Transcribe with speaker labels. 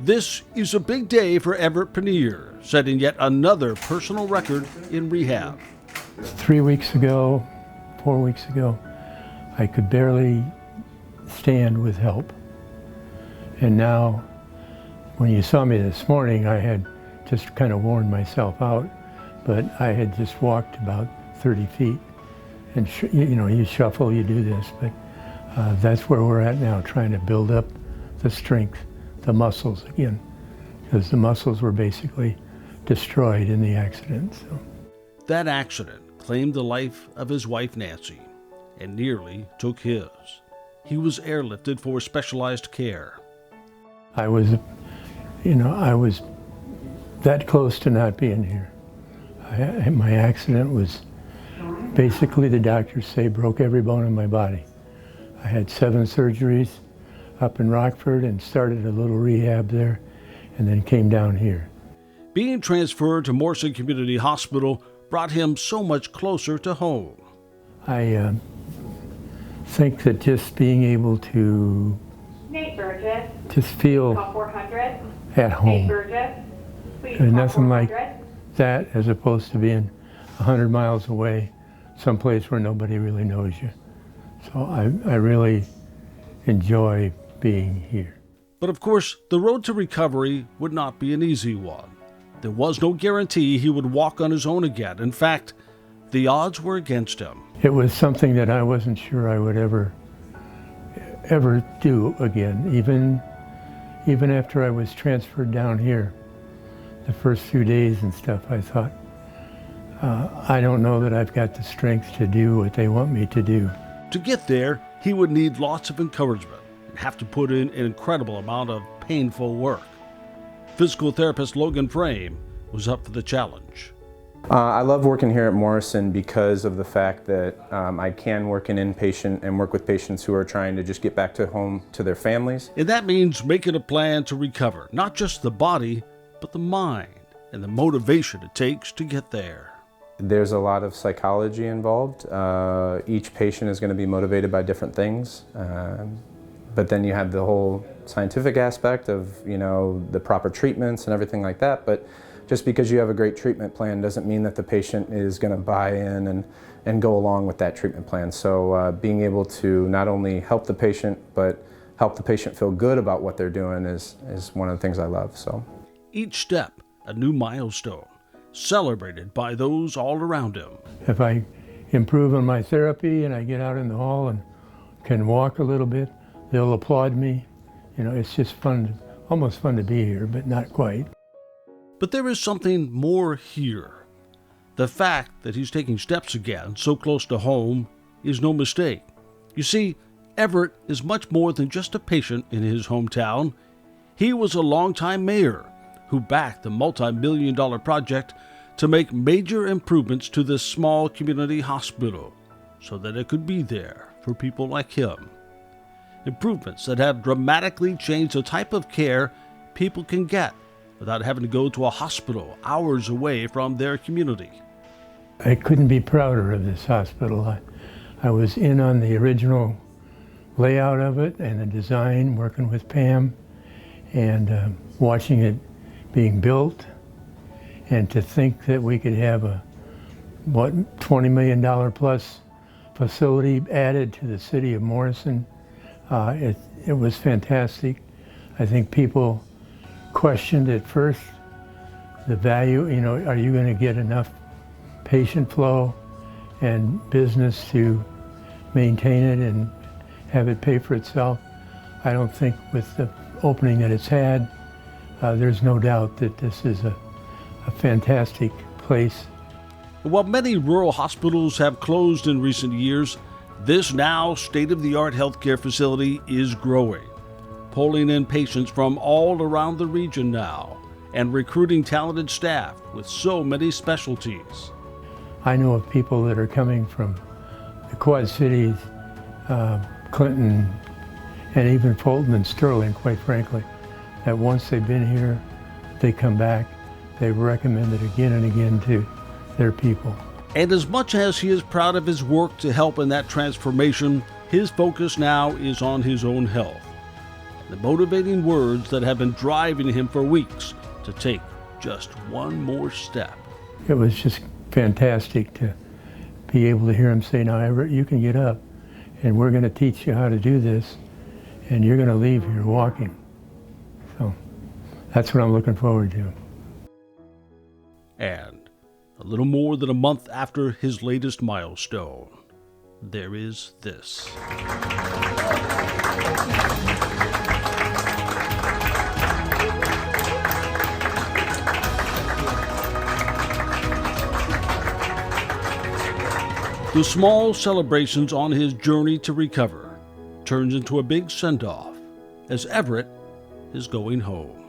Speaker 1: This is a big day for Everett Paneer, setting yet another personal record in rehab.
Speaker 2: 3 weeks ago, 4 weeks ago, I could barely stand with help. And now, when you saw me this morning, I had just kind of worn myself out, but I had just walked about 30 feet. And you shuffle, you do this, but that's where we're at now, trying to build up the strength, the muscles again, because the muscles were basically destroyed in the accident. So.
Speaker 1: That accident claimed the life of his wife, Nancy, and nearly took his. He was airlifted for specialized care.
Speaker 2: I was that close to not being here. My accident was basically, the doctors say, broke every bone in my body. I had 7 surgeries up in Rockford and started a little rehab there and then came down here.
Speaker 1: Being transferred to Morrison Community Hospital brought him so much closer to home.
Speaker 2: I think that just being able to just feel at home. There's nothing like that as opposed to being 100 miles away, someplace where nobody really knows you. So I really enjoy being here.
Speaker 1: But of course, the road to recovery would not be an easy one. There was no guarantee he would walk on his own again. In fact, the odds were against him.
Speaker 2: It was something that I wasn't sure I would ever do again. Even after I was transferred down here, the first few days and stuff, I thought, I don't know that I've got the strength to do what they want me to do.
Speaker 1: To get there, he would need lots of encouragement and have to put in an incredible amount of painful work. Physical therapist Logan Frame was up for the challenge.
Speaker 3: I love working here at Morrison because of the fact that I can work in inpatient and work with patients who are trying to just get back to home to their families.
Speaker 1: And that means making a plan to recover, not just the body, but the mind and the motivation it takes to get there.
Speaker 3: There's a lot of psychology involved. Each patient is going to be motivated by different things. But then you have the whole scientific aspect of, the proper treatments and everything like that. But just because you have a great treatment plan doesn't mean that the patient is going to buy in and go along with that treatment plan. So being able to not only help the patient, but help the patient feel good about what they're doing is one of the things I love. So
Speaker 1: each step, a new milestone, celebrated by those all around him.
Speaker 2: If I improve on my therapy and I get out in the hall and can walk a little bit, they'll applaud me. It's just fun, almost fun to be here, but not quite.
Speaker 1: But there is something more here. The fact that he's taking steps again so close to home is no mistake. You see, Everett is much more than just a patient in his hometown. He was a longtime mayor who backed the multi-million-dollar project to make major improvements to this small community hospital so that it could be there for people like him. Improvements that have dramatically changed the type of care people can get without having to go to a hospital hours away from their community.
Speaker 2: I couldn't be prouder of this hospital. I was in on the original layout of it and the design, working with Pam, and watching it being built. And to think that we could have a, $20 million plus facility added to the city of Morrison, it was fantastic. I think people questioned at first the value, are you going to get enough patient flow and business to maintain it and have it pay for itself? I don't think with the opening that it's had, there's no doubt that this is a fantastic place.
Speaker 1: While many rural hospitals have closed in recent years, this now state-of-the-art healthcare facility is growing, pulling in patients from all around the region now and recruiting talented staff with so many specialties.
Speaker 2: I know of people that are coming from the Quad Cities, Clinton, and even Fulton and Sterling, quite frankly, that once they've been here, they come back. They recommend it again and again to their people.
Speaker 1: And as much as he is proud of his work to help in that transformation, his focus now is on his own health. the motivating words that have been driving him for weeks to take just one more step.
Speaker 2: It was just fantastic to be able to hear him say, "Now, Everett, you can get up, and we're going to teach you how to do this, and you're going to leave here walking." So that's what I'm looking forward to.
Speaker 1: And a little more than a month after his latest milestone, there is this. The small celebrations on his journey to recover turns into a big send-off as Everett is going home.